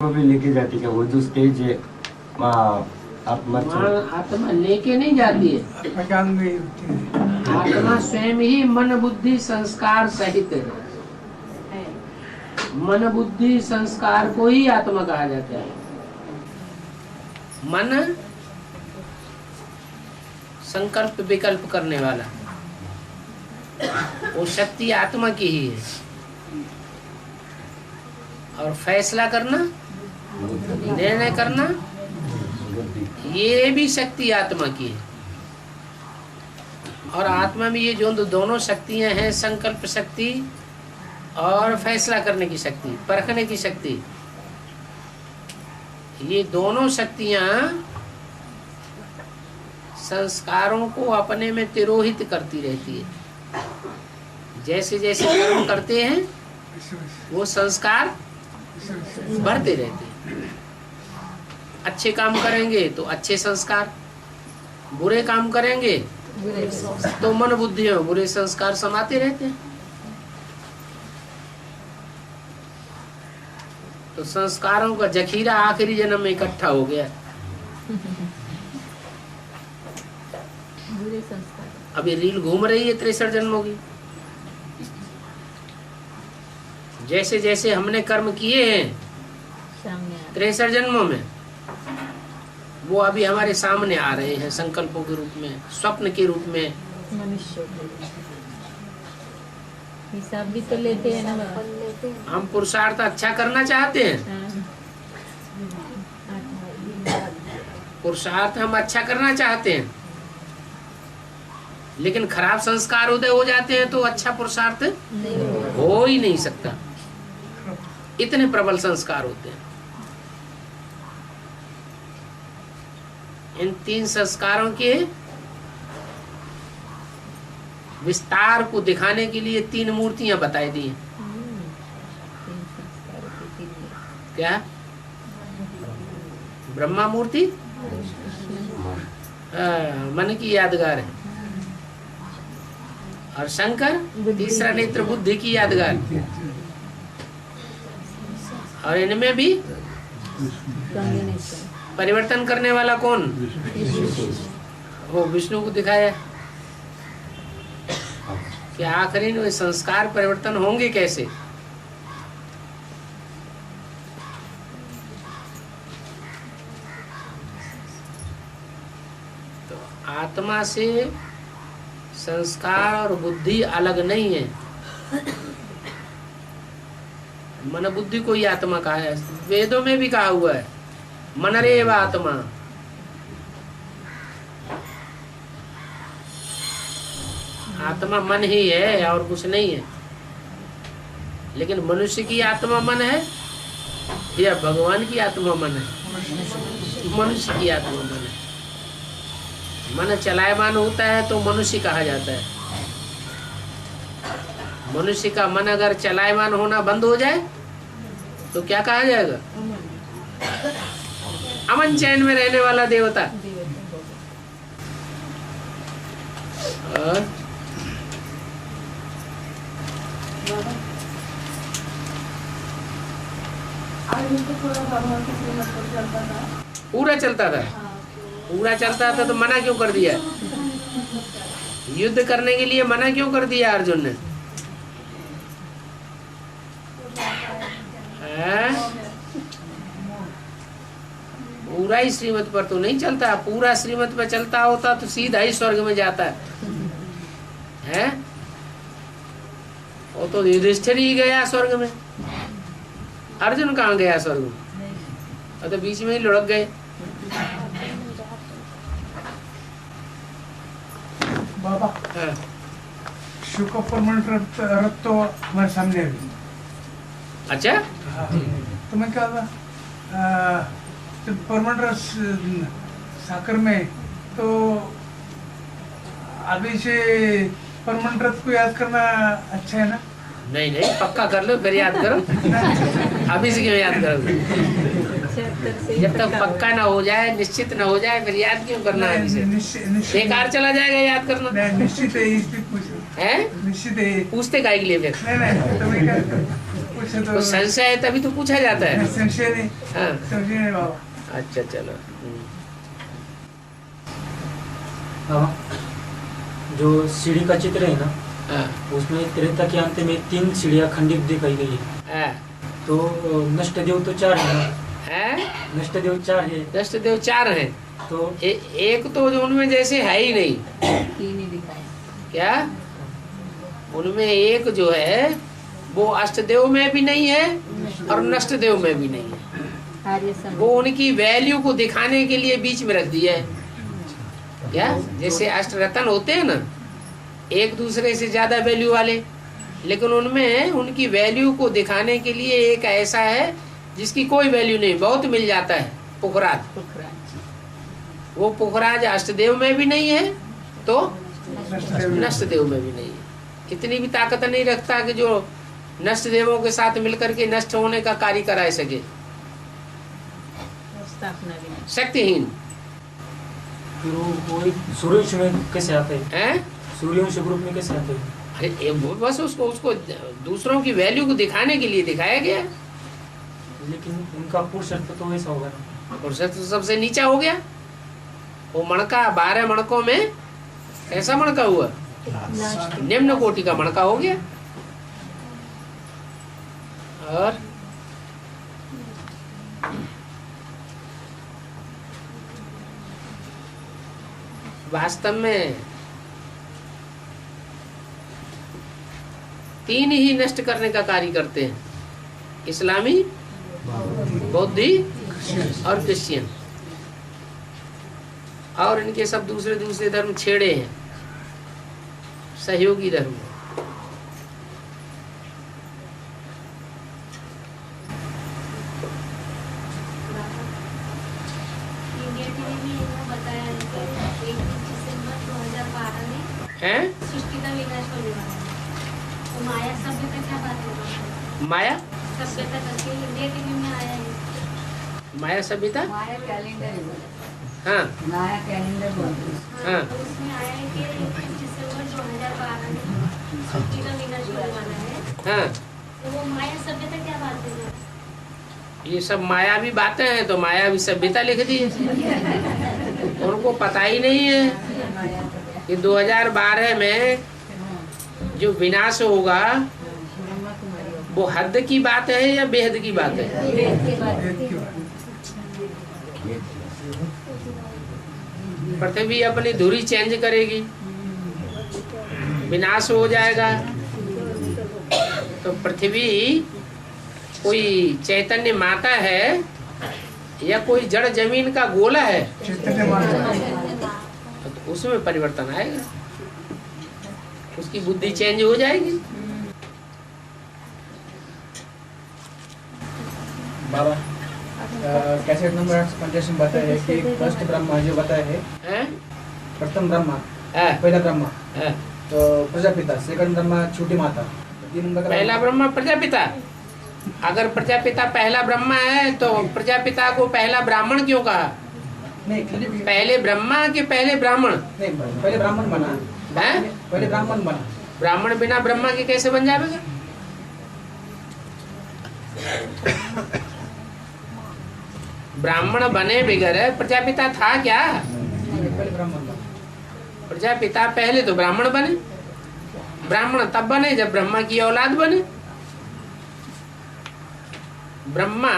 भी लेके जाती है वो जो स्टेज है आत्मा आत्मा लेके नहीं जाती है, आत्मा स्वयं ही मन बुद्धि संस्कार सहित है। मन बुद्धि संस्कार को ही आत्मा कहा जाता है। मन संकल्प विकल्प करने वाला वो शक्ति आत्मा की ही है, और फैसला करना निर्णय करना ये भी शक्ति आत्मा की है। और आत्मा में ये जो दोनों शक्तियां हैं, संकल्प शक्ति और फैसला करने की शक्ति, परखने की शक्ति, ये दोनों शक्तियां संस्कारों को अपने में तिरोहित करती रहती है। जैसे जैसे कर्म करते हैं वो संस्कार बढ़ते रहते हैं। अच्छे काम करेंगे तो अच्छे संस्कार, बुरे काम करेंगे तो मन बुद्धि में बुरे संस्कार समाते रहते हैं। तो संस्कारों का जखीरा आखिरी जन्म में इकट्ठा हो गया। बुरे संस्कार अभी रील घूम रही है 63 जन्मों की। जैसे जैसे हमने कर्म किए हैं 63 जन्मों में, वो अभी हमारे सामने आ रहे हैं संकल्पों के रूप में, स्वप्न के रूप में। मनुष्य हिसाब भी तो लेते हैं ना। हम पुरुषार्थ अच्छा करना चाहते हैं, पुरुषार्थ हम अच्छा करना चाहते हैं, लेकिन खराब संस्कार उदय हो जाते हैं तो अच्छा पुरुषार्थ हो ही नहीं सकता। इतने प्रबल संस्कार होते हैं। इन 3 संस्कारों के विस्तार को दिखाने के लिए 3 मूर्तियां बताई दी। क्या? ब्रह्मा मूर्ति मन की यादगार है, और शंकर तीसरा नेत्र बुद्धि की यादगार। और इनमें भी परिवर्तन करने वाला कौन? वो विष्णु को दिखाया कि आखिरी में संस्कार परिवर्तन होंगे कैसे। तो आत्मा से संस्कार और बुद्धि अलग नहीं है। मन बुद्धि को ही आत्मा कहा है। वेदों में भी कहा हुआ है मनरेव आत्मा। आत्मा मन ही है और कुछ नहीं है। लेकिन मनुष्य की आत्मा मन है या भगवान की आत्मा मन है? मनुष्य की आत्मा मन है। मन चलायमान होता है तो मनुष्य कहा जाता है। मनुष्य का मन अगर चलायमान होना बंद हो जाए तो क्या कहा जाएगा? अमन चैन में रहने वाला देवता। और पूरा चलता था, पूरा चलता था तो मना क्यों कर दिया? युद्ध करने के लिए मना क्यों कर दिया अर्जुन ने? पूरा ही श्रीमत पर तो नहीं चलता। पूरा श्रीमत पर चलता होता तो सीधा ही स्वर्ग में जाता है। वो तो युधिष्ठिर ही गया स्वर्ग में, अर्जुन कहाँ गया स्वर्ग में? और तो बीच में ही लुढ़क गए। बाबा शुक परमानेंट रथ तो हमारे सामने अभी। अच्छा, तो मैं क्या परमानेंट रथ साकर में तो अभी से परमानेंट रथ को याद करना अच्छा है ना? नहीं नहीं, पक्का कर लो फिर याद करो। अभी से क्यों याद करोगे? जब तक पक्का ना हो जाए, निश्चित ना हो जाए, फिर याद क्यों करना है? अभी से बेकार चला जाएगा याद करना। निश्चित है, है? निश्चित है। पूछते काहे के लिए फिर? नहीं तो मैं क्या से तो कुछ संशय है तभी तो पूछा जाता है। संशय नहीं, हाँ संशय नहीं बाबा। अच्छा चलो। हाँ, जो सीढ़ी का चित्र है ना, हाँ उसमें त्रेता के अंत में 3 सीढ़ियाँ खंडित दिखाई गई है। हाँ तो नष्ट देव तो 4 है ना, है नष्ट देव 4 है। दष्ट देव 4 हैं तो एक तो जो उनमें जैसे है ही नहीं। तीन ही दिखाए। क्या उनमें एक जो है वो अष्टदेव में भी नहीं है और नष्ट देव में भी नहीं है। आर्य समाज। वो उनकी वैल्यू को दिखाने के लिए बीच में रख दिया है। क्या जैसे अष्ट रत्न होते हैं ना, एक दूसरे से ज्यादा वैल्यू वाले, लेकिन उनमें उनकी वैल्यू को दिखाने के लिए एक ऐसा है जिसकी कोई वैल्यू नहीं, बहुत मिल जाता है, पुखराज। पुखराज। वो पुखराज अष्टदेव में भी नहीं है तो नष्ट देव में भी नहीं है। इतनी भी ताकत नहीं रखता कि जो नष्ट देवों के साथ मिलकर के नष्ट होने का कार्य करा सके। स्थापना भी नहीं। शक्तिहीन फिर वो सूर्यवंश में कैसे आते हैं? है। सूर्यवंश ग्रुप में कैसे आते हैं? अरे वो बस उसको दूसरों की वैल्यू को दिखाने के लिए दिखाया गया। लेकिन उनका पुरुषत्व तो ऐसा होगा ना। पुरुषत्व तो सबसे नीचा हो गया। वो मणका 12 मणकों में कैसा मणका हुआ? निम्न कोटि का मणका हो गया। और वास्तव में 3 ही नष्ट करने का कार्य करते हैं, इस्लामी, बौद्धि और क्रिश्चियन। और इनके सब दूसरे दूसरे धर्म छेड़े हैं, सहयोगी धर्म। इंडिया टीवी में ये बताया है कि 1 दिसंबर 2012 में हैं? सृष्टि का विनाश होने वाला है। तो माया सभ्यता क्या बात होगा? माया सभ्यता करके इंडिया टीवी में आया है। माया सभ्यता। माया कैलेंडर है बोला। हाँ माया कैलेंडर बोलते हैं। हाँ। तो उसमें आया है कि 21 दिसंबर 2012 में सृष्टि का विनाश होने वाला है। हाँ, तो वो माया सभ्यता क्या बात होगा? ये सब मायावी बातें हैं तो मायावी सभ्यता लिख दी है। उनको पता ही नहीं है कि 2012 में जो विनाश होगा ब्रह्मा कुमारी हो। वो हद की बात है या बेहद की बात है? वेद के बाद एक की बात। पृथ्वी अपनी धुरी चेंज करेगी, विनाश हो जाएगा। तो पृथ्वी कोई चैतन्य माता है या कोई जड़ जमीन का गोला है? चैतन्य माता। तो उसमें परिवर्तन आएगा, उसकी बुद्धि चेंज हो जाएगी। बाबा कैसेट नंबर 850 में बताया है कि फर्स्ट ब्रह्मा जो बताया है, हैं? प्रथम ब्रह्मा, हैं? पहला ब्रह्मा, हैं? तो प्रजापिता, सेकंड ब्रह्मा छोटी माता, 3 नंबर का पहला ब्रह्मा प्रजापिता। अगर प्रजापिता पहला ब्रह्मा है तो प्रजापिता को पहला ब्राह्मण क्यों कहा? नहीं पहले ब्रह्मा के पहले ब्राह्मण? नहीं, पहले ब्राह्मण बना हैं? पहले ब्राह्मण बना। ब्राह्मण बिना ब्रह्मा के कैसे बन जाएगा? ब्राह्मण बने बगैर प्रजापिता था क्या? पहले ब्राह्मण बना। प्रजापिता पहले तो ब्राह्मण बने, ब्राह्मण तब बने जब ब्रह्मा की औलाद बने। ब्रह्मा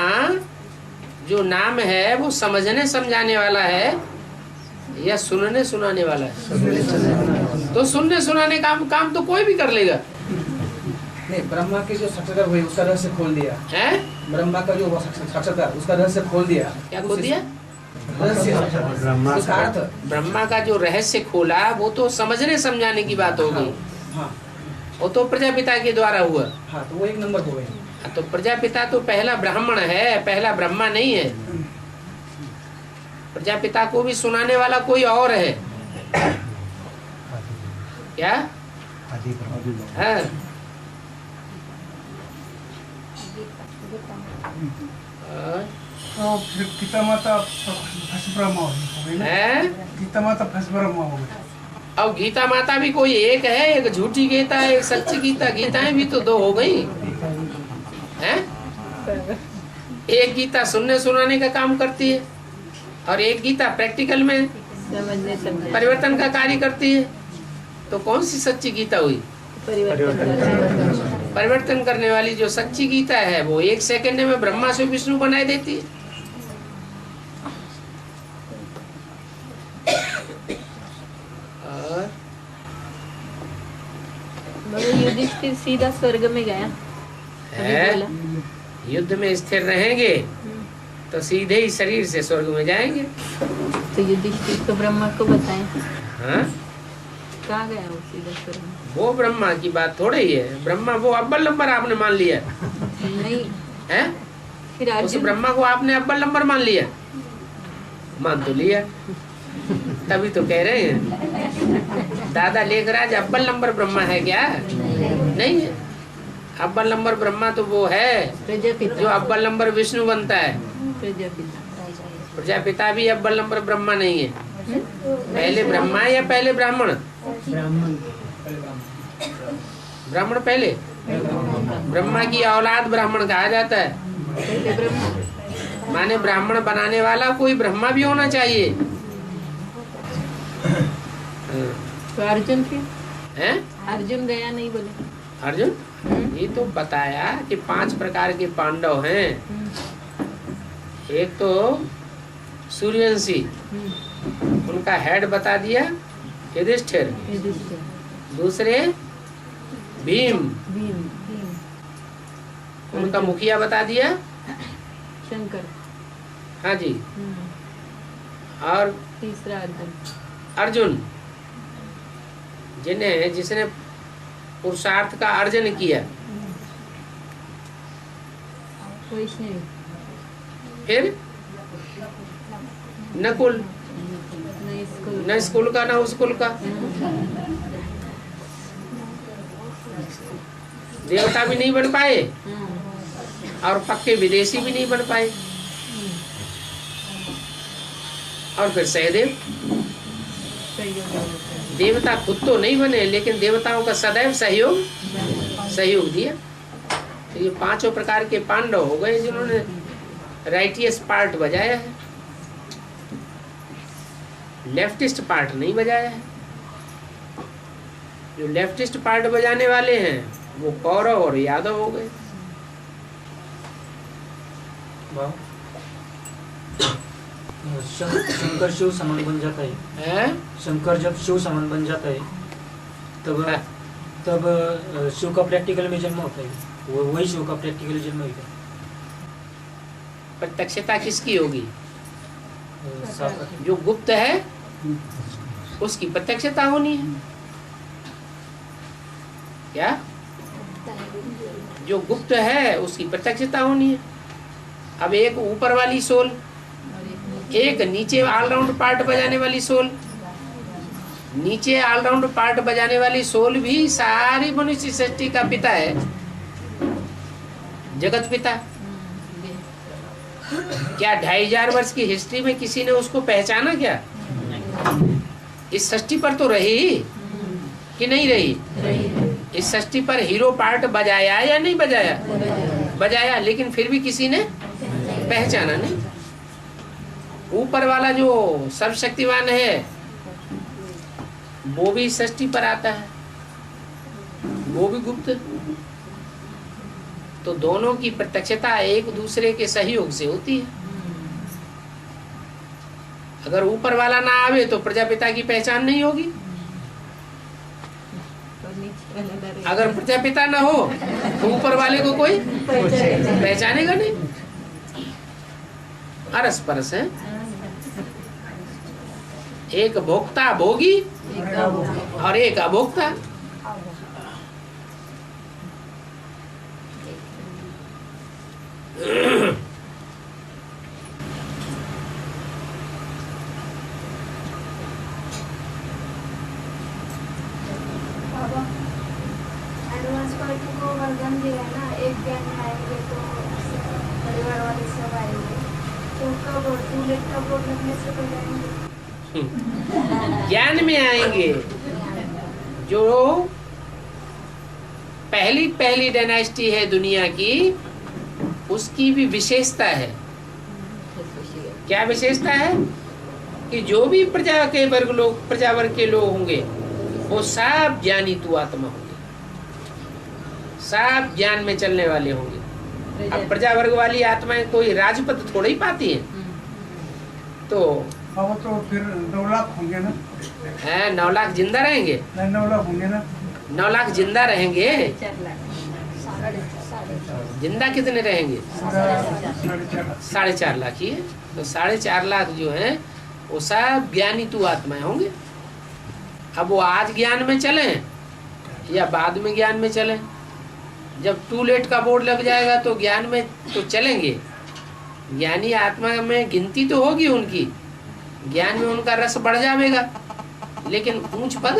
जो नाम है वो समझने समझाने वाला है या सुनने सुनाने वाला है? तो सुनने सुनाने का काम तो कोई भी कर लेगा। नहीं, ब्रह्मा के जो साक्षात्कार हुए उसका रहस्य खोल दिया हैं? ब्रह्मा का जो साक्षात्कार उसका रहस्य खोल दिया। क्या खोल दिया? रहस्य उसका अर्थ। ब्रह्मा का जो रहस्य खोला वो तो समझने समझाने की बात होगी। हाँ वो तो प्रजापिता के द्वारा हुआ। हाँ, तो वो 1 नंबर हो गए। तो प्रजापिता तो पहला ब्राह्मण है, पहला ब्रह्मा नहीं है। प्रजापिता को भी सुनाने वाला कोई और है क्या? हाँ। तो फिर गीता माता फर्स्ट ब्रह्मा हो गई ना। है? गीता माता फर्स्ट ब्रह्मा हो गई। अब गीता माता भी कोई एक है, एक झूठी गीता है, एक सच्ची गीता। गीताएं भी तो 2 हो गई। हैं? एक गीता सुनने सुनाने का काम करती है और एक गीता प्रैक्टिकल में समझने समझने परिवर्तन का कार्य करती है। तो कौन सी सच्ची गीता हुई? परिवर्तन करने वाली जो सच्ची गीता है वो 1 सेकंड में ब्रह्मा से विष्णु बनाए देती है। और मगर युधिष्ठिर सीधा स्वर्ग में गया। अभी है बोला। युद्ध में स्थिर रहेंगे तो सीधे ही शरीर से स्वर्ग में जाएंगे। तो युधिष्ठिर तो ब्रह्मा को बताएं। हाँ, कहाँ गया वो सीधा स्वर्ग में? वो ब्रह्मा की बात थोड़ी ही है। ब्रह्मा वो अव्वल नंबर आपने मान लिया नहीं, है? फिर उस अर्जुन ब्रह्मा को आपने अव्वल नंबर मान लिया। मान तो लिया, तभी तो कह रहे हैं दादा लेखराज अव्वल नंबर ब्रह्मा है क्या? नहीं है। अव्वल नंबर ब्रह्मा तो वो है जो प्रजापिता। अव्वल नंबर विष्णु बनता है। प्रजापिता प्रजापिता भी अव्वल नंबर ब्रह्मा नहीं है। पहले ब्रह्मा या पहले ब्राह्मण? ब्राह्मण पहले। ब्रह्मा की औलाद ब्राह्मण कहा जाता है। पहले ब्रह्मा। माने ब्राह्मण बनाने वाला कोई ब्रह्मा भी होना चाहिए। तो अर्जुन फिर हैं? अर्जुन गया नहीं बोले। अर्जुन ये तो बताया कि 5 प्रकार के पांडव हैं। एक तो सूर्यवंशी, उनका हेड बता दिया युधिष्ठिर। युधिष्ठिर। दूसरे भीम, भीम। उनका मुखिया बता दिया शंकर। हाँ जी। और तीसरा अर्जुन। अर्जुन जिसने पुरुषार्थ का अर्जन किया। वैष्णवी। फिर नकुल, नहीं स्कूल। न स्कूल का न उस स्कूल का। देवता भी नहीं बन पाए और पक्के विदेशी भी नहीं बन पाए। और फिर सहदेव, देवता खुद तो नहीं बने लेकिन देवताओं का सदैव सहयोग दिया। तो ये 5 प्रकार के पांडव हो गए जिन्होंने राइटियस पार्ट बजाया है, लेफ्टिस्ट पार्ट नहीं बजाया है। जो लेफ्टिस्ट पार्ट बजाने वाले हैं वो कौरव और यादव हो गए। शंकर शिव समान बन जाता है। हैं? शंकर जब शिव समान बन जाता है तब हाँ। तब शिव का प्रैक्टिकल में जन्म होता है। वो वही शिव का प्रैक्टिकल जन्म होगा। प्रत्यक्षता किसकी होगी? साफ- जो गुप्त है उसकी प्रत्यक्षता होनी है क्या? जो गुप्त है उसकी प्रत्यक्षता होनी है। अब एक ऊपर वाली सोल, एक नीचे ऑलराउंड पार्ट बजाने वाली सोल। नीचे ऑलराउंड पार्ट बजाने वाली सोल भी सारी मनुष्य सृष्टि का पिता है, जगत पिता। क्या 2500 वर्ष की हिस्ट्री में किसी ने उसको पहचाना क्या? इस सृष्टि पर तो रही कि नहीं रही? इस सृष्टि पर हीरो पार्ट बजाया या नहीं बजाया? बजाया, लेकिन फिर भी किसी ने पहचाना नहीं। ऊपर वाला जो सर्वशक्तिमान है वो भी सृष्टि पर आता है, वो भी गुप्त। तो दोनों की प्रत्यक्षता एक दूसरे के सहयोग से होती है। अगर ऊपर वाला ना आवे तो प्रजापिता की पहचान नहीं होगी। अगर प्रजापिता ना हो तो ऊपर वाले को कोई पहचानेगा नहीं। अरस परस है। एक भोक्ता भोगी और एक अभोक्ता। एडवांस पार्टी को वरदान दिया ना, एक ज्ञान में आएंगे तो परिवार वाले सब आएंगे, तो कब टूलेट का बोर्ड लगने से पहले आएंगे। ज्ञान में आएंगे। जो पहली डायनेस्टी है दुनिया की, उसकी भी विशेषता है। क्या विशेषता है? कि जो भी प्रजा वर्ग के लोग होंगे वो सब ज्ञानी तू आत्मा होंगे, सब ज्ञान में चलने वाले होंगे। अब प्रजा वर्ग वाली आत्माएं कोई राजपद थोड़ा ही पाती है, तो वो तो फिर 9 लाख होंगे ना। है 9 लाख जिंदा रहेंगे, 9 लाख होंगे ना। 9 लाख जिंदा रहेंगे। जिंदा कितने रहेंगे? 4.5 लाख ही है। तो 4.5 लाख जो है वो सब ज्ञानी तू आत्माएं होंगे। अब वो आज ज्ञान में चले या बाद में ज्ञान में चले, जब टू लेट का बोर्ड लग जाएगा तो ज्ञान में तो चलेंगे। ज्ञानी आत्मा में गिनती तो होगी उनकी, ज्ञान में उनका रस बढ़ जाएगा, लेकिन ऊंच पद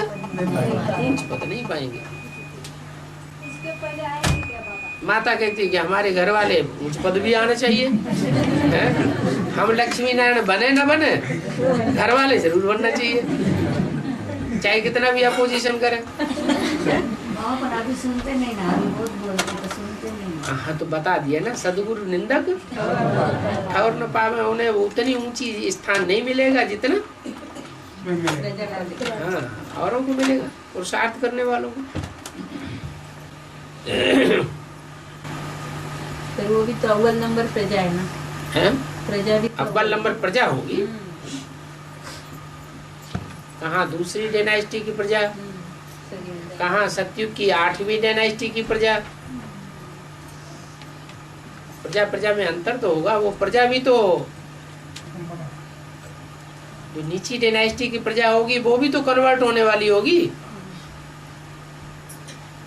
नहीं पाएंगे। इसके पहले आएंगे क्या बाबा? माता कहती है कि हमारे घर वाले ऊंच पद भी आना चाहिए है? हम लक्ष्मी नारायण बने न बने, घर वाले जरूर बनना चाहिए, चाहे कितना भी अपोजिशन करें। पर अभी सुनते नहीं ना, अभी बहुत बोलते तो सुनते नहीं। हाँ तो बता दिया ना, सदगुरु निंदक और न पावे, उन्हें उतनी ऊंची स्थान नहीं मिलेगा जितना हाँ औरों को मिलेगा, पुरुषार्थ करने वालों को। फिर वो भी तो अव्वल नंबर प्रजा है ना, है प्रजा भी तो अव्वल नंबर प्रजा होगी। कहाँ दूसरी डायनास्टी की प्रजा, कहाँ सतयुग की 8वीं डायनास्टी की प्रजा। प्रजा में अंतर तो होगा। वो प्रजा भी तो जो नीची डायनास्टी की प्रजा होगी वो भी तो कन्वर्ट होने वाली होगी,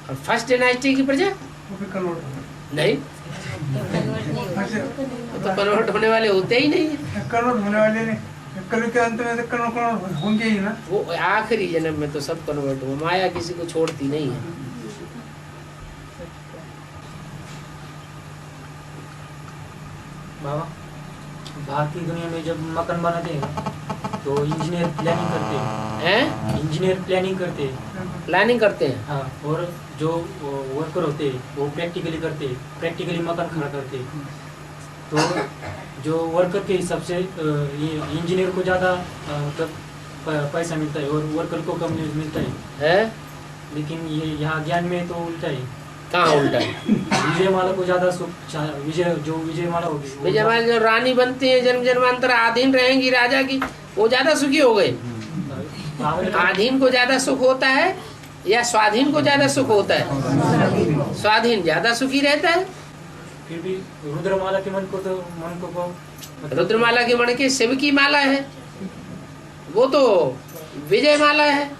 और फर्स्ट डायनास्टी की प्रजा नहीं, तो कन्वर्ट होने वाले होते ही नहीं है। कन्वर्ट होने वाले नहीं, कल के अंत में तो कन्वर्ट होंगे ही ना। वो आखिरी जन्म में तो सब कन्वर्ट हो, माया किसी को छोड़ती नहीं है। बाबा बाकी दुनिया में जब मकान बनाते हैं तो इंजीनियर प्लानिंग करते हैं, इंजीनियर प्लानिंग करते हैं, प्लानिंग करते हैं। हाँ, और जो वर्कर होते हैं वो प्रैक्टिकली करते हैं, प्रैक्टिकली मकान खड़ा करते हैं। तो जो वर्कर के हिसाब से इंजीनियर को ज़्यादा मतलब पैसा मिलता है और वर्कर को कम मिलता है। लेकिन ये यहाँ ज्ञान में तो उल्टा है। कहाँ उल्टा है? विजयमाला को ज़्यादा विजयमाला होगी, विजयमाला जो रानी बनती है जन्म जन्मांतर अधीन रहेंगी राजा की, वो ज्यादा सुखी हो गए। अधीन को ज्यादा सुख होता है या स्वाधीन को ज्यादा सुख होता है? स्वाधीन ज्यादा सुखी रहता है। फिर भी रुद्रमाला के मन को रुद्रमाला के मन के शिव की माला है, वो तो विजय माला है।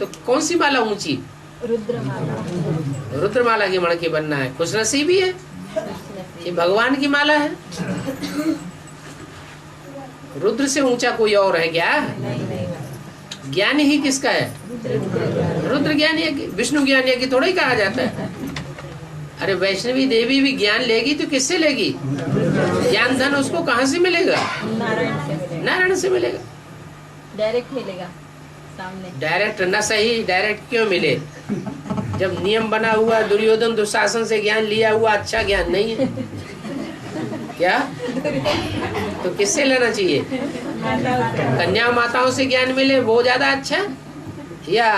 तो कौन सी माला ऊंची? रुद्रमाला के मण के बनना है, खुशनसीबी है। ये भगवान की माला है। रुद्र से ऊंचा कोई और है क्या? ज्ञान ही किसका है? रुद्र ज्ञान है, विष्णु ज्ञान है कि थोड़ा ही कहा जाता है। अरे वैष्णवी देवी भी ज्ञान लेगी तो किससे लेगी? ज्ञान धन उसको कहाँ से मिलेगा? नारायण से मिलेगा। डायरेक्ट मिलेगा सामने। डायरेक्ट न सही, डायरेक्ट क्यों मिले? जब नियम बना हुआ, दुर्योधन दुशासन से ज्ञान लिया हुआ अच्छा ज्ञान नहीं है क्या? तो किससे लेना चाहिए? कन्या माताओं से ज्ञान मिले वो ज्यादा अच्छा, या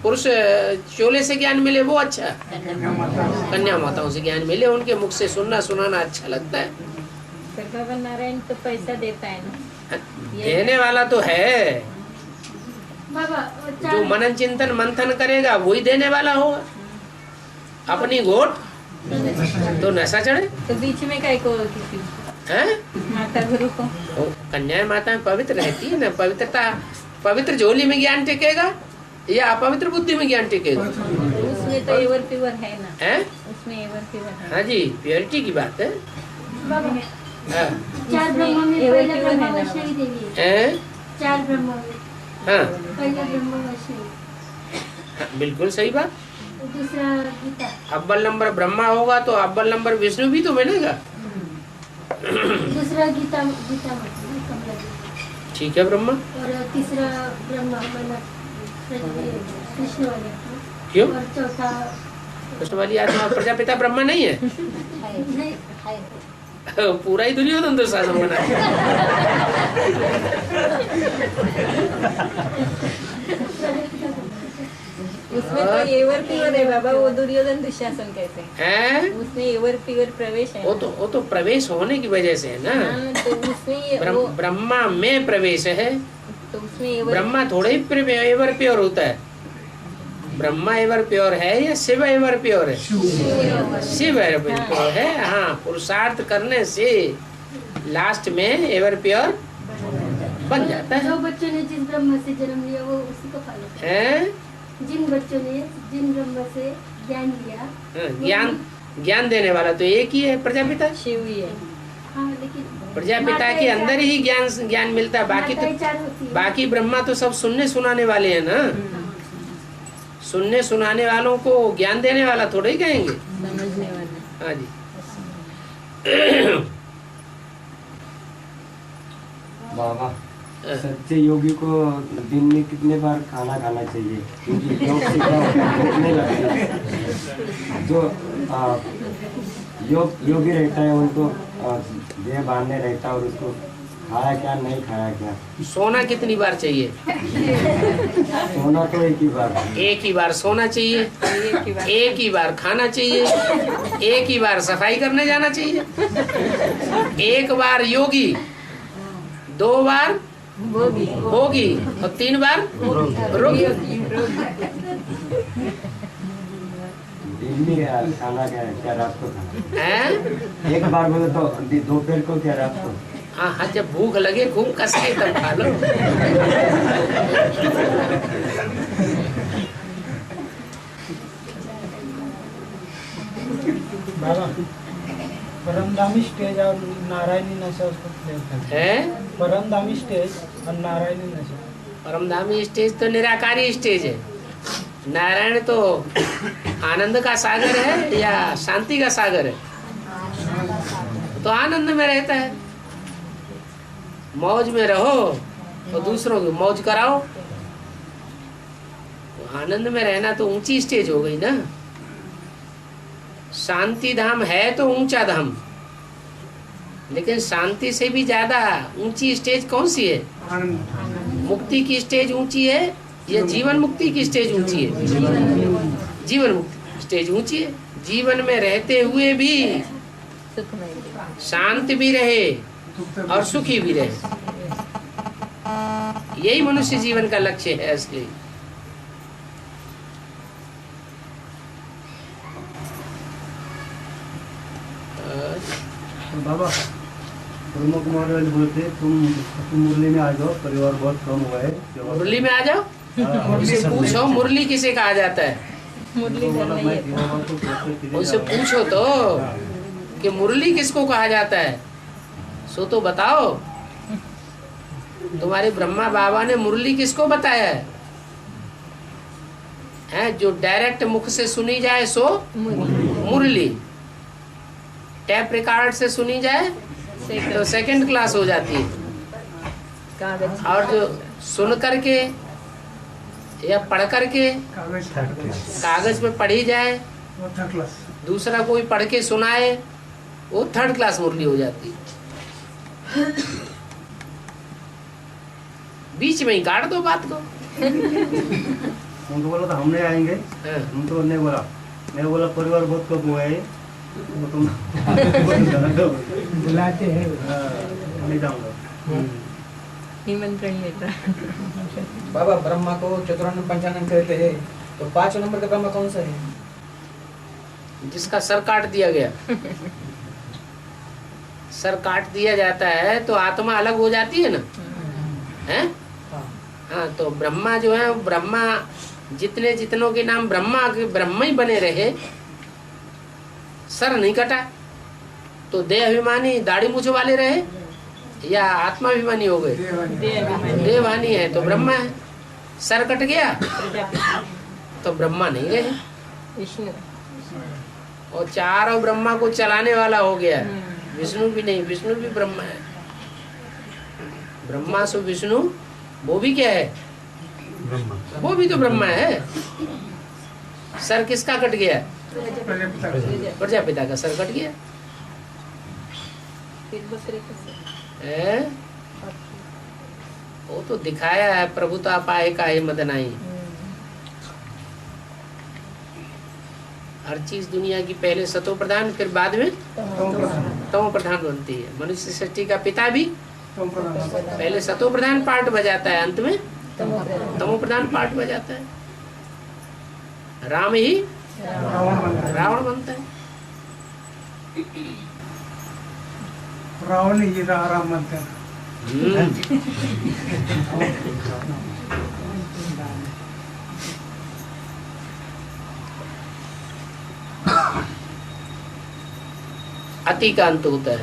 पुरुष चोले से ज्ञान मिले वो अच्छा? कन्या माताओं से ज्ञान मिले, उनके मुख से सुनना सुनाना अच्छा लगता है। भगवान नारायण तो पैसा देता है ना, देने वाला तो है। बाबा जो मनन चिंतन मंथन करेगा वही देने वाला होगा। अपनी घोट तो नशा चढ़े। तो बीच में काय को किसी हैं? माता गुरु को कन्या माता पवित्र रहती है ना। पवित्रता, पवित्र झोली में ज्ञान टेकेगा या अपवित्र बुद्धि में ज्ञान टेकेगा? उसमें तो एवर फीवर है ना, हैं? उसमें एवर फीवर है। हाँ जी, प्योरिटी की बात है। बाबा हाँ। 4 ब्रह्मा में एवर पहला फीवर ब्रह्मा है ना। वैष्णवी देवी है। हैं? 4 ब्रह्मा में हाँ, पहला ब्रह्मा वैष्णवी, हाँ, बिल्कुल सही बात। दूसरा गीता, अव्वल नंबर ब्रह्मा होगा तो अव्वल नंबर विष्णु भी तो मिलेगा। दूसरा गीता गीता कमला जी, ठीक है ब्रह्मा। और तीसरा ब्रह्मा मतलब कृष्ण वाले, क्यों? और चौथा कृष्ण वाली आत्मा प्रजापिता ब्रह्मा नहीं है? नहीं है। पूरा ही दुर्योधन तो शासन बना उसमें तो एवर पीवर है बाबा, वो दुर्योधन दुशासन कहते हैं। है। उसमें एवर पीवर प्रवेश है। वो तो प्रवेश होने की वजह से है ना। हाँ, तो उसमें वो ब्रह्मा में प्रवेश है। तो उसमें एवर ब्रह्मा थोड़े ही एवर प्योर होता है। ब्रह्मा एवर प्योर है या शिव एवर प्योर है? शिव एवर प्योर है। हाँ, पुरुषार्थ करने से लास्ट में एवर प्योर बन जाता है। जो बच्चों ने जिस ब्रह्म से जन्म लिया वो उसी को फॉलो हैं? जिन बच्चों ने जिन ब्रह्म से ज्ञान लिया ज्ञान देने वाला तो एक ही है, प्रजापिता। शिव ही है। हाँ, लेकिन प्रजापिता के अंदर ही ज्ञान मिलता है। बाकी ब्रह्मा तो सब सुनने सुनाने वाले हैं ना। सुनने सुनाने वालों को ज्ञान देने वाला थोड़ा ही कहेंगे। समझने वाला। हाँ जी। बाबा, सच्चे योगी को दिन में कितने बार खाना खाना चाहिए? क्योंकि योग सीखा होता है, भूख नहीं लगती। जो योगी रहता है उनको देह बांधने रहता है और उसको खाया क्या नहीं खाया क्या। सोना कितनी बार चाहिए? सोना तो एक ही बार। एक ही बार सोना चाहिए, एक ही बार खाना चाहिए, एक ही बार सफाई करने जाना चाहिए, एक बार योगी, 2 बार भोगी और 3 बार रोगी। दिन में खाना क्या रात को खाना हैं? एक बार बोले तो दोपहर को क्या रात को? हाँ, जब भूख लगे खूब कस के तब खा लो। बाबा, परमधामी स्टेज और नारायणी नशा उसको है। परमधामी स्टेज और नारायणी नशा। परमधामी स्टेज तो निराकारी स्टेज है। नारायण तो आनंद का सागर है या शांति का सागर है? तो आनंद में रहता है। मौज में रहो और दूसरों की मौज कराओ। तो आनंद में रहना तो ऊंची स्टेज हो गई ना। शांति धाम है तो ऊंचा धाम, लेकिन शांति से भी ज्यादा ऊंची स्टेज कौन सी है? मुक्ति की स्टेज ऊंची है या जीवन मुक्ति की स्टेज ऊंची है? जीवन मुक्ति स्टेज ऊंची है। जीवन में रहते हुए भी शांत भी रहे और सुखी भी रहे, यही मनुष्य जीवन का लक्ष्य है असली। तो बाबा, ब्रह्म कुमार वाले बोलते तुम मुरली में आ जाओ, परिवार बहुत कम हुआ है। मुरली में आ जाओ। उनसे पूछो मुरली किसे कहा जाता है? उनसे पूछो तो कि मुरली किसको कहा जाता है, सो तो बताओ। तुम्हारे ब्रह्मा बाबा ने मुरली किसको बताया है? जो डायरेक्ट मुख से सुनी जाए सो मुरली, टैप रिकॉर्ड से सुनी जाए तो सेकंड क्लास हो जाती है, और जो सुन करके या पढ़ करके कागज पे पढ़ी जाए, दूसरा कोई पढ़ के सुनाए, वो 3rd क्लास मुरली हो जाती है। बीच में ही काट दो बात को। उनको बोला था हम नहीं आएंगे, उनको नहीं बोला। मैं बोला परिवार बहुत कम हुआ है, तुम बुलाते हैं, नहीं जाऊंगा। निमंत्रण लेता। बाबा, ब्रह्मा को चतुरानन पंचानन कहते हैं, तो 5 नंबर का ब्रह्मा कौन सा है? जिसका सर काट दिया गया। सर काट दिया जाता है तो आत्मा अलग हो जाती है ना, है? हाँ, तो ब्रह्मा जो है, ब्रह्मा जितनों के नाम ब्रह्मा ही बने रहे, सर नहीं कटा, तो देहाभिमानी दाढ़ी मूछ वाले रहे या आत्माभिमानी हो गए? देहाभिमानी है तो ब्रह्मा है। सर कट गया तो ब्रह्मा नहीं रहे, विष्णु। और चारों ब्रह्मा को चलाने वाला हो गया। विष्णु भी नहीं, विष्णु भी ब्रह्मा है। ब्रह्मा से विष्णु, वो भी क्या है? वो भी तो ब्रह्मा है। सर किसका कट गया? प्रजापिता का सर कट गया। फिर बकरे का सर। वो तो दिखाया है, प्रभुता पाए काहे मदन आई। हर चीज दुनिया की पहले सतो प्रधान, फिर बाद में तमो प्रधान बनती है। मनुष्य सृष्टि का पिता भी पहले सतो प्रधान पार्ट बजाता है, अंत में तमो प्रधान पार्ट बजाता है। राम ही रावण बनता है। रावण ही राम बनता है। अति का अंत होता है।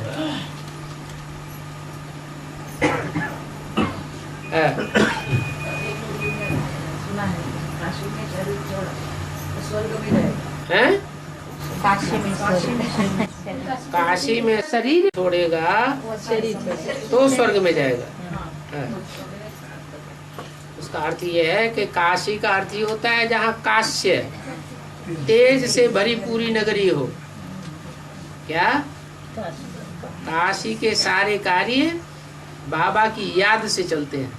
सुना है काशी में शरीर छोड़ा तो स्वर्ग में रहेगा। हैं? काशी काशी में में शरीर छोड़ेगा तो स्वर्ग में जाएगा। हाँ। उसका अर्थ ये है कि काशी का अर्थ ये होता है जहाँ काश्य तेज से भरी पूरी नगरी हो। क्या? काशी के सारे कार्य बाबा की याद से चलते हैं।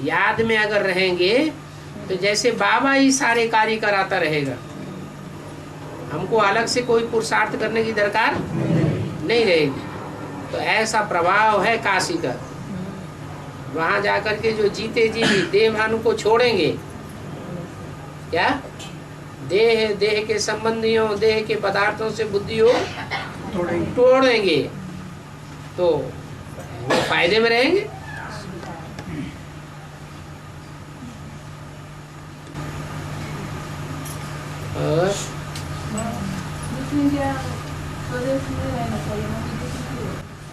याद में अगर रहेंगे तो जैसे बाबा ही सारे कार्य कराता रहेगा, हमको अलग से कोई पुरुषार्थ करने की दरकार नहीं रहेगी। तो ऐसा प्रभाव है काशी का। वहां जाकर के जो जीते जी देह भानु को छोड़ेंगे, क्या देह के संबंधियों, देह के पदार्थों से बुद्धियों तोड़ेंगे तो वो फायदे में रहेंगे। और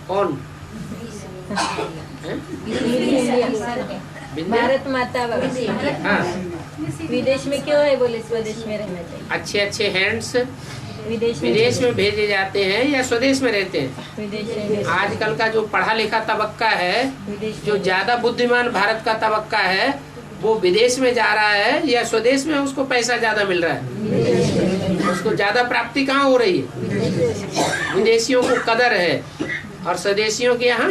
कौन? भारत माता बाबा। हाँ, विदेश में क्यों है बोले स्वदेश में रहना चाहिए। अच्छे अच्छे हैंड्स विदेश में भेजे जाते हैं या स्वदेश में रहते हैं? विदेश में। आजकल का जो पढ़ा लिखा तबक्का है, जो ज्यादा बुद्धिमान भारत का तबक्का है, वो विदेश में जा रहा है या स्वदेश में उसको पैसा ज्यादा मिल रहा है? उसको ज्यादा प्राप्ति कहाँ हो रही है? विदेशियों को कदर है और स्वदेशियों के यहाँ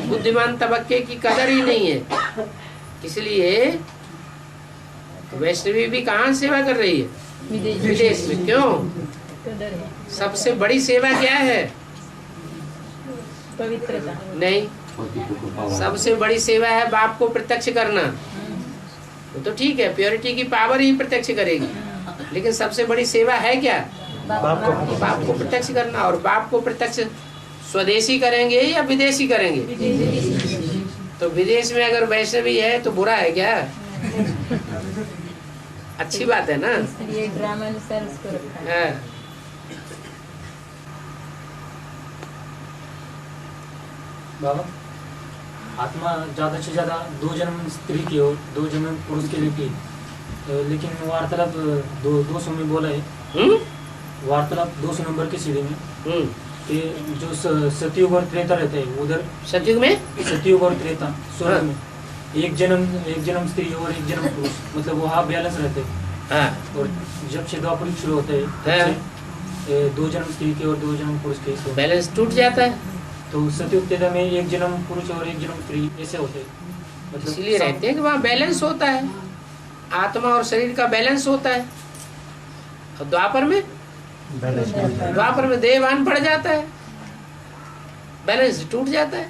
बुद्धिमान तबक्के की कदर ही नहीं है। इसलिए वैष्णवी भी कहाँ सेवा कर रही है? विदेश में। क्यों? सबसे बड़ी सेवा क्या है? पवित्रता नहीं, सबसे बड़ी सेवा है बाप को प्रत्यक्ष करना। तो ठीक है, प्योरिटी की पावर ही प्रत्यक्ष करेगी, लेकिन सबसे बड़ी सेवा है क्या? बाप को प्रत्यक्ष करना। और बाप को प्रत्यक्ष स्वदेशी करेंगे या विदेशी करेंगे? तो विदेश में अगर वैष्णवी है तो बुरा है क्या? अच्छी बात है ना। इसलिए ग्रामानुसार उसको रखा है। हाँ। बाबा, आत्मा ज़्यादा से ज़्यादा 2 जन्म स्त्री की और 2 जन्म पुरुष के लिए की, लेकिन वार्तालाप 200 में बोला है, वार्तालाप 200 नंबर की सीढ़ी में कि जो सतयुग और त्रेता रहते हैं उधर, सतयुग में, सतयुग और त्रेता स्वर्ग में एक जन्म स्त्री और 1 जन्म पुरुष, मतलब वो हाफ बैलेंस रहते हैं। और जब से द्वापर शुरू होते हैं 2 जन्म स्त्री के और 2 जन्म पुरुष के, बैलेंस टूट जाता है। तो सतयुग त्रेता में 1 जन्म पुरुष और 1 जन्म स्त्री ऐसे होते हैं। मतलब इसलिए रहते हैं कि वहाँ बैलेंस होता है, आत्मा और शरीर का बैलेंस होता है। और द्वापर में देहवान बढ़ जाता है, बैलेंस टूट जाता है।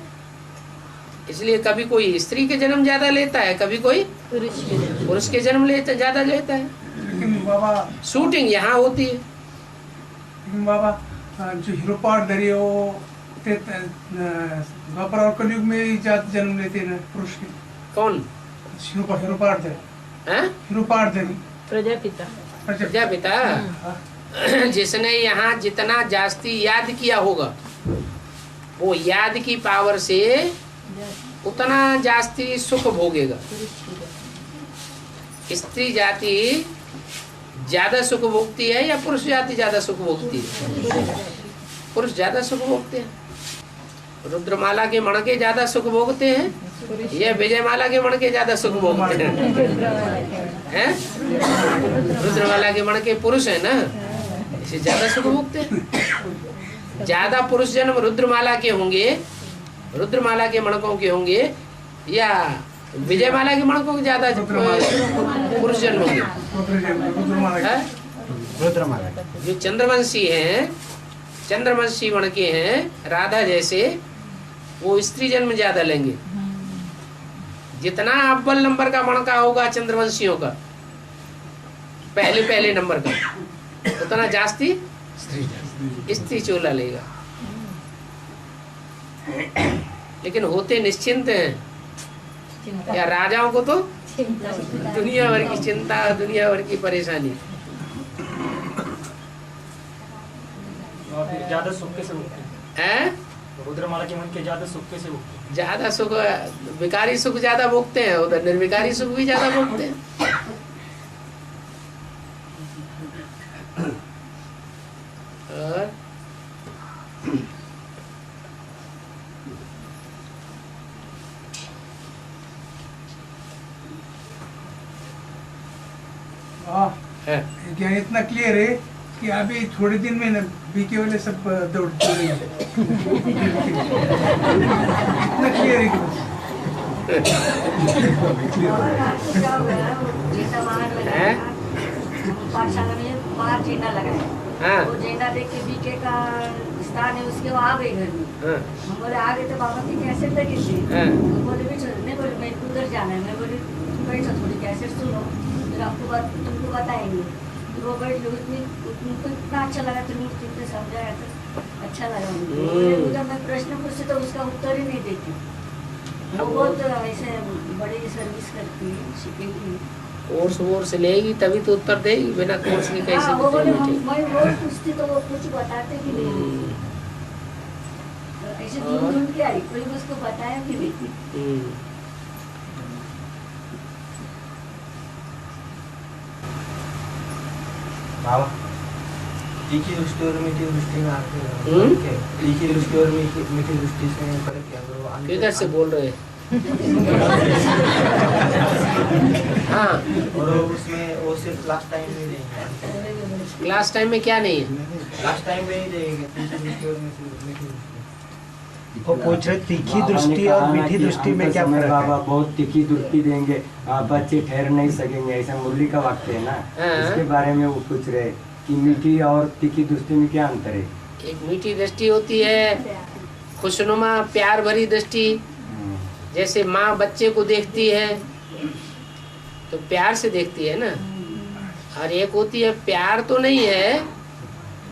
इसलिए कभी कोई स्त्री के जन्म ज्यादा लेता है, कभी कोई पुरुष के जन्म ज्यादा लेता है। लेकिन बाबा शूटिंग यहाँ होती है। लेकिन बाबा जो हीरो पार्ट धरी वो द्वापर और कलयुग में ही जन्म लेते हैं पुरुष के। कौन? हीरो पार्ट धरी, हीरो पार्ट धरी प्रजापिता। जिसने यहाँ जितना जास्ती याद किया होगा, वो याद की पावर से उतना जास्ती सुख भोगेगा। स्त्री जाति ज्यादा सुख भोगती है या पुरुष जाति ज्यादा सुख भोगती है? पुरुष ज्यादा सुख भोगते हैं। रुद्रमाला के मणके ज्यादा सुख भोगते हैं ये विजयमाला के मण के ज्यादा सुख भोगते हैं? रुद्रमाला के मण के पुरुष है ना, इसे ज्यादा सुख भोगते हैं। ज्यादा पुरुष जन्म रुद्रमाला के होंगे, रुद्रमाला के मणकों के होंगे, या विजयमाला के मणकों के ज्यादा पुरुष जन्म होंगे? रुद्रमाला जो चंद्रवंशी हैं, चंद्रवंशी मण के हैं, राधा जैसे, वो स्त्री जन्म ज्यादा लेंगे। जितना अव्वल नंबर का मण का होगा चंद्रवंशियों का, पहले नंबर का, उतना जास्ती स्त्री चोला लेगा। लेकिन होते निश्चिंत हैं। या राजाओं को तो दुनिया भर की चिंता, दुनिया भर की परेशानी। ज्यादा सुख कैसे भोगते हैं? रुद्रमाला के मन के ज्यादा सुख कैसे भोगते हैं? ज्यादा सुख, विकारी सुख ज्यादा भोगते हैं, उधर निर्विकारी सुख भी ज्यादा भोगते हैं। और ज्ञान इतना क्लियर है कि अभी थोड़े दिन में ना बीके वाले सब दौड़ दौड़ेंगे। इतना क्लियर है पाठशाला में बाहर झंडा लगा है, वो झंडा देख के बीके का स्थान है उसके, वो आ गए घर में। हम बोले आ गए तो बाबा की कैसेट लगी थी, तो बोले भी नहीं, बोले मैं उधर जाना है। मैं बोली बैठो थोड़ी कैसेट सुनो, फिर आपको तुमको बताएंगे। वो बैठ लो, उनको इतना अच्छा लगा, त्रिमूर्ति ने समझाया तो अच्छा लगा उनको। उधर मैं प्रश्न पूछती तो उसका उत्तर ही नहीं देती। वो बहुत ऐसे बड़ी सर्विस करती है, सीखेगी, कोर्स लेगी तभी तो उत्तर देगी, बिना कोर्स के कैसे? वो बोले मैं रोज पूछती तो वो कुछ बताते कि नहीं, ऐसे ढूंढ के आई, कोई उसको बताया कि नहीं। बाबा तीखी दृष्टि और मीठी दृष्टि में आते तीखी दृष्टि और मीठी दृष्टि से फर्क क्या करो? किधर से बोल रहे हैं? हाँ, और उसमें वो सिर्फ लास्ट टाइम में देंगे। क्लास टाइम में क्या नहीं है? लास्ट टाइम में ही देंगे तीखी दृष्टि और मीठी दृष्टि। वो पूछ रहे तीखी दृष्टि और मीठी दृष्टि में क्या फर्क है? बाबा बहुत तीखी दृष्टि देंगे, बच्चे ठहर नहीं सकेंगे, ऐसा मुरली का वाक्य है ना, इसके बारे में वो पूछ रहे कि मीठी और तीखी दृष्टि में क्या अंतर है? एक मीठी दृष्टि होती है खुशनुमा प्यार भरी दृष्टि, जैसे माँ बच्चे को देखती है तो प्यार से देखती है ना, और एक होती है प्यार तो नहीं है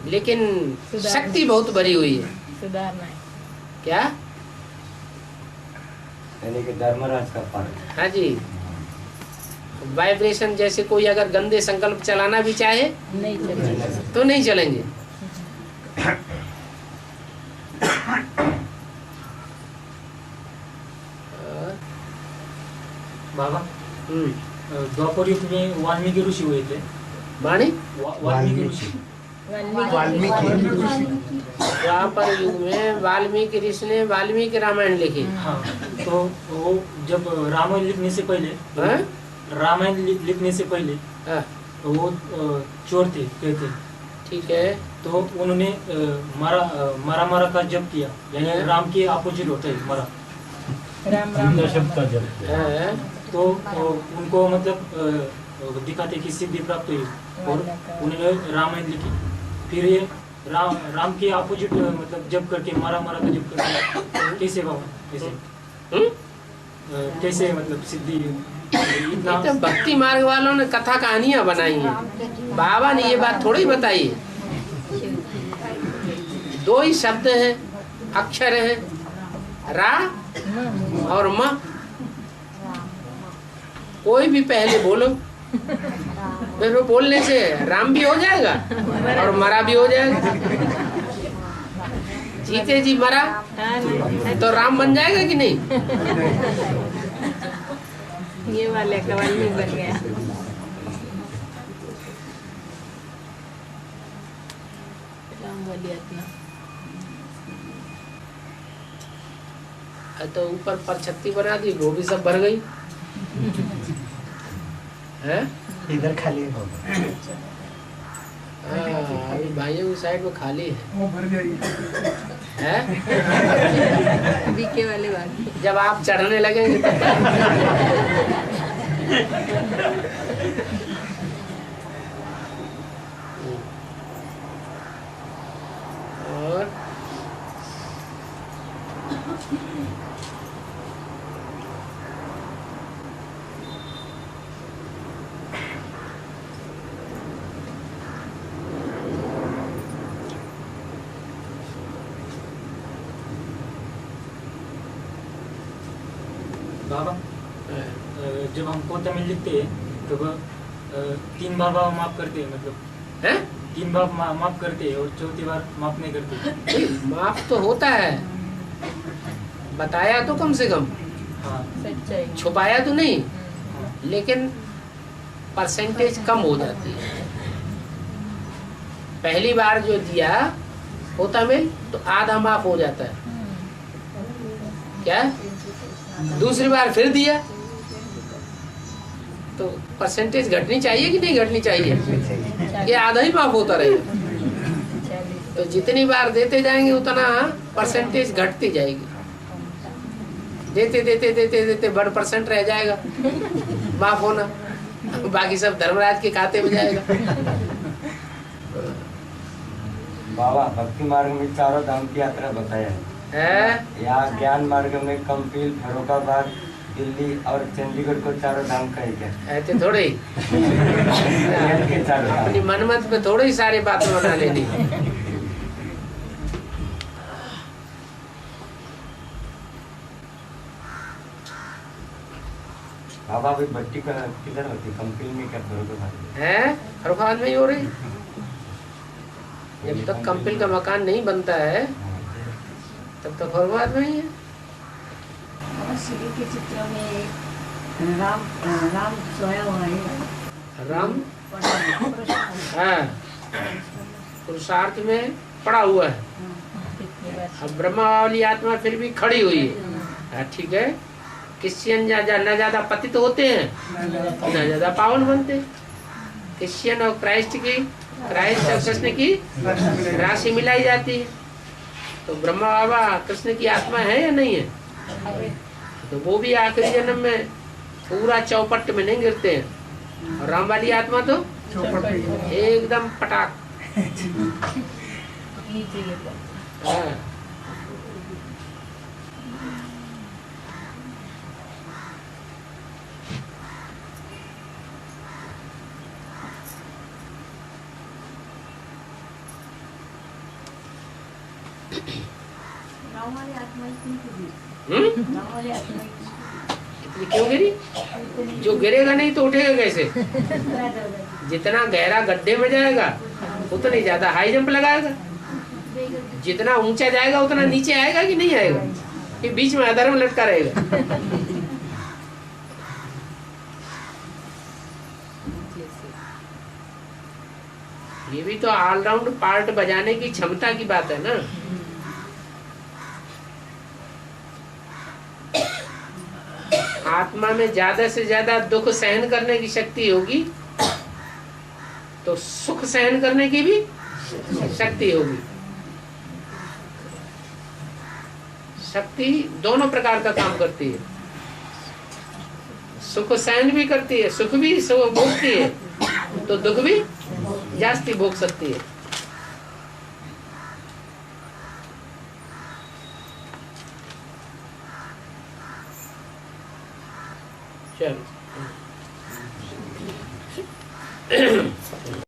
लेकिन शक्ति बहुत भरी हुई है। सुधारना है क्या? यानी कि धर्मराज का पाठ। हाँ जी, वाइब्रेशन, जैसे कोई अगर गंदे संकल्प चलाना भी चाहे नहीं चलेंगे तो नहीं चलेंगे। बाबा द्वापर युग में वाल्मीकि ऋषि हुए थे। वाल्मीकि ऋषि, द्वापर युग में वाल्मीकि ऋषि ने वाल्मीकि रामायण लिखी। हाँ, तो वो जब रामायण लिखने से पहले, रामायण लिखने से पहले वो चोर थे, कहते, ठीक है, तो उन्होंने मारा का जप किया, यानी राम के अपोजिट होता है मारा, राम शब्द का जप। तो उनको मतलब दिखाते कि सिद्धि प्राप्त हुई, और उन्होंने रामायण लिखी। फिर ये राम के अपोजिट मतलब जप करके मारा का जप करके कैसे बाबा कैसे मतलब सिद्धि? तो भक्ति मार्ग वालों ने कथा कहानियां बनाई हैं, बाबा ने ये बात थोड़ी बताई है। दो ही शब्द हैं, अक्षर है, रा और म। कोई भी पहले बोलो, फिर वो बोलने से राम भी हो जाएगा और मरा भी हो जाएगा। जीते जी मरा तो राम बन जाएगा कि नहीं? ये वाले कवाल नहीं बन गया। राम बोलिए अपना। तो ऊपर पर छत्ती बना दी, वो भी सब भर गई है। इधर खाली होगा। अभी भाइयों की साइड में खाली है, वो भर गई है? बीके वाली बात। जब आप चढ़ने लगेंगे और बाबा जब हमको तमिल लिखते हैं तो 3 बार बाबा माफ करते हैं, मतलब है? 3 बार माफ करते हैं और चौथी बार माफ नहीं करते। माफ तो होता है, बताया तो कम से कम, हाँ सच्चाई। छुपाया तो नहीं, लेकिन परसेंटेज कम हो जाती है। पहली बार जो दिया होता मिल तो आधा माफ हो जाता है क्या, दूसरी बार फिर दिया तो परसेंटेज घटनी चाहिए कि नहीं घटनी चाहिए? ये आधा ही माफ होता रहेगा। तो जितनी बार देते जाएंगे उतना परसेंटेज घटती जाएगी, देते देते देते देते 1% रह जाएगा माफ होना, बाकी सब धर्मराज के खाते में जाएगा। बाबा भक्ति मार्ग में 4 धाम की यात्रा बताया है। यहाँ ज्ञान मार्ग में कंपिल, फर्रुखाबाद, दिल्ली और चंडीगढ़ को 4 धाम कहे क्या? ऐसे थोड़े ही अपनी मनमत पे थोड़ी सारी बातें बना लेनी। बाबा अभी भट्टी का किधर होती, कंपिल में क्या फर्रुखाबाद है? फर्रुखाबाद में ही हो रही। जब तक कंपिल का मकान नहीं बनता है तब तक फर्रुखाबाद में ही है। श्री के चित्र में राम सोया हुआ है। राम हाँ पुरुषार्थ में पड़ा हुआ है। अब ब्रह्मा वाली आत्मा फिर भी खड़ी हुई है, ठीक है। क्रिश्चियन न ज्यादा पतित होते हैं न ज्यादा पावन बनते। क्रिश्चियन और क्राइस्ट और कृष्ण की राशि मिलाई जाती है। तो ब्रह्मा बाबा कृष्ण की आत्मा है या नहीं है? तो वो भी आखिरी जन्म में पूरा चौपट में नहीं गिरते हैं, और राम वाली आत्मा तो एकदम पटाक। हाँ। इतनी क्यों गिरी? जो गिरेगा नहीं तो उठेगा कैसे? जितना गहरा गड्ढे में जाएगा उतनी ज्यादा हाई जंप लगाएगा, जितना ऊंचा जाएगा उतना नीचे आएगा कि नहीं आएगा, कि बीच में अधर में लटका रहेगा। ये भी तो ऑलराउंड पार्ट बजाने की क्षमता की बात है ना। आत्मा में ज्यादा से ज्यादा दुख सहन करने की शक्ति होगी तो सुख सहन करने की भी शक्ति होगी। शक्ति दोनों प्रकार का काम करती है, सुख सहन भी करती है, सुख भी भोगती है, तो दुख भी जास्ती भोग सकती है। चलो